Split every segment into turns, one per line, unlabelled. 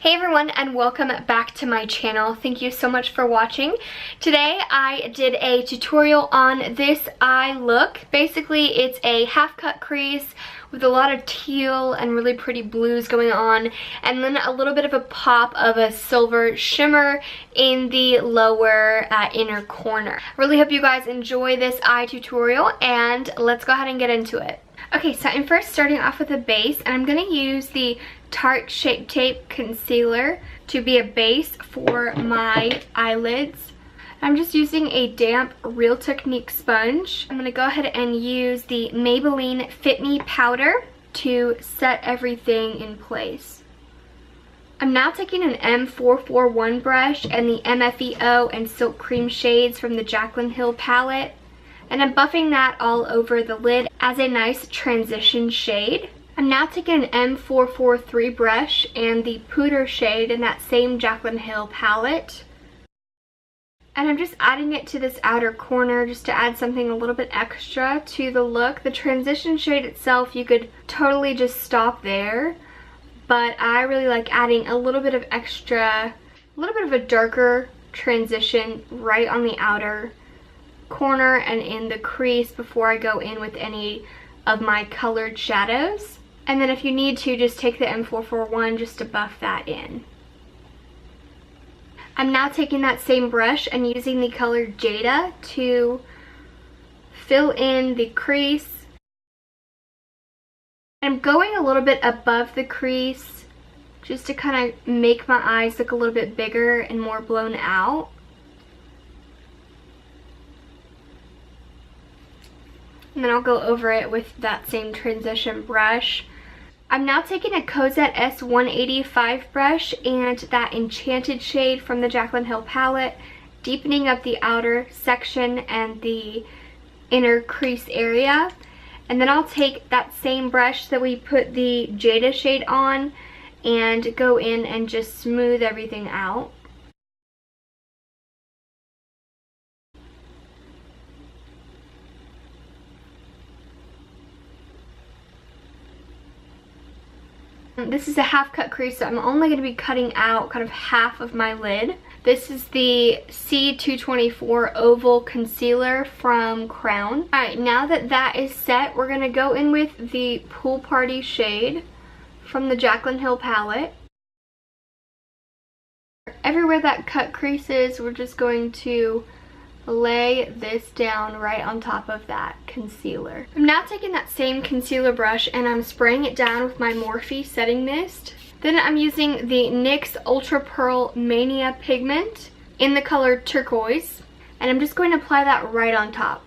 Hey everyone, and welcome back to my channel. Thank you so much for watching. Today I did a tutorial on this eye look. Basically it's a half cut crease with a lot of teal and really pretty blues going on, and then a little bit of a pop of a silver shimmer in the lower inner corner. Really hope you guys enjoy this eye tutorial, and let's go ahead and get into it. Okay, so I'm first starting off with a base, and I'm going to use the Tarte Shape Tape Concealer to be a base for my eyelids. I'm just using a damp Real Technique sponge. I'm going to go ahead and use the Maybelline Fit Me powder to set everything in place. I'm now taking an M441 brush and the MFEO and Silk Cream shades from the Jaclyn Hill palette, and I'm buffing that all over the lid as a nice transition shade. I'm now taking an M443 brush and the Pooter shade in that same Jaclyn Hill palette, and I'm just adding it to this outer corner just to add something a little bit extra to the look. The transition shade itself, you could totally just stop there, but I really like adding a little bit of extra, a little bit of a darker transition right on the outer corner and in the crease before I go in with any of my colored shadows. And then if you need to, just take the M441 just to buff that in. I'm now taking that same brush and using the color Jada to fill in the crease. I'm going a little bit above the crease just to kind of make my eyes look a little bit bigger and more blown out. And then I'll go over it with that same transition brush. I'm now taking a Cozette S185 brush and that Enchanted shade from the Jaclyn Hill palette, deepening up the outer section and the inner crease area. And then I'll take that same brush that we put the Jada shade on and go in and just smooth everything out. This is a half cut crease, so I'm only going to be cutting out kind of half of my lid. This is the C224 Oval Concealer from Crown. Alright, now that that is set, we're going to go in with the Pool Party shade from the Jaclyn Hill palette. Everywhere that cut crease is, we're just going to lay this down right on top of that concealer. I'm now taking that same concealer brush and I'm spraying it down with my Morphe setting mist. Then I'm using the NYX Ultra Pearl Mania Pigment in the color Turquoise, and I'm just going to apply that right on top.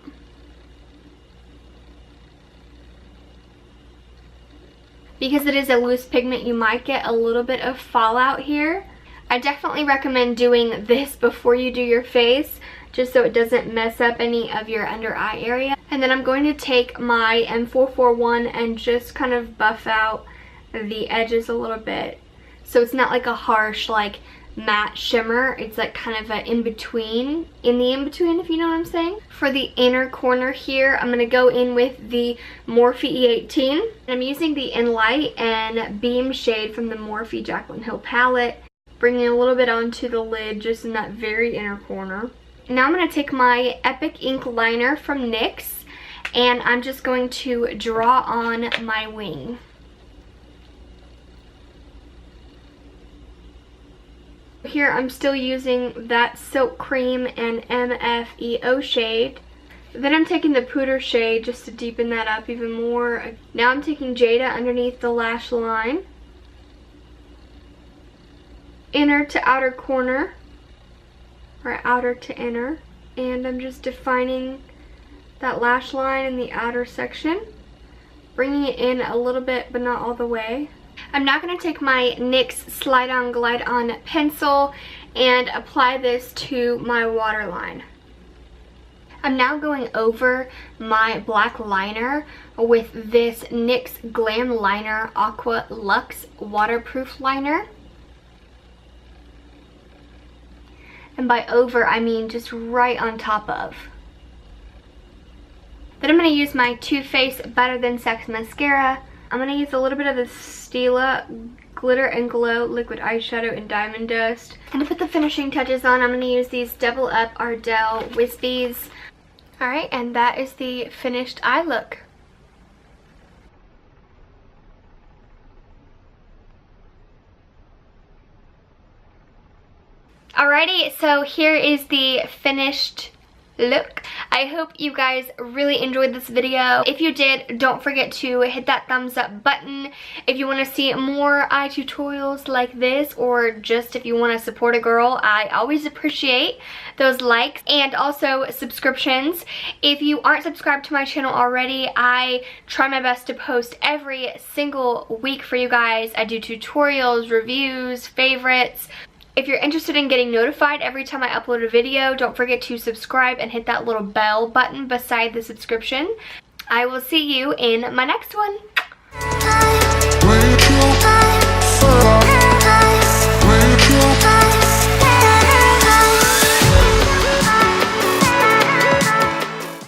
Because it is a loose pigment, you might get a little bit of fallout here. I definitely recommend doing this before you do your face, just so it doesn't mess up any of your under eye area. And then I'm going to take my M441 and just kind of buff out the edges a little bit, so it's not like a harsh like matte shimmer. It's like kind of an in-between, if you know what I'm saying. For the inner corner here, I'm going to go in with the Morphe E18. I'm using the Enlight and Beam shade from the Morphe Jaclyn Hill palette, bringing a little bit onto the lid just in that very inner corner. Now I'm going to take my Epic Ink Liner from NYX, and I'm just going to draw on my wing. Here I'm still using that Silk Cream and MFEO shade. Then I'm taking the Pooter shade just to deepen that up even more. Now I'm taking Jada underneath the lash line. Inner to outer corner, or outer to inner, and I'm just defining that lash line in the outer section, bringing it in a little bit but not all the way. I'm now going to take my NYX Slide On Glide On pencil and apply this to my waterline. I'm now going over my black liner with this NYX Glam Liner Aqua Luxe Waterproof Liner. And by over, I mean just right on top of. Then I'm going to use my Too Faced Better Than Sex mascara. I'm going to use a little bit of the Stila Glitter and Glow Liquid Eyeshadow in Diamond Dust. And to put the finishing touches on, I'm going to use these Double Up Ardell Wispies. Alright, and that is the finished eye look. Alrighty, so here is the finished look. I hope you guys really enjoyed this video. If you did, don't forget to hit that thumbs up button. If you want to see more eye tutorials like this, or just if you want to support a girl, I always appreciate those likes and also subscriptions. If you aren't subscribed to my channel already, I try my best to post every single week for you guys. I do tutorials, reviews, favorites. If you're interested in getting notified every time I upload a video, don't forget to subscribe and hit that little bell button beside the subscription. I will see you in my next one.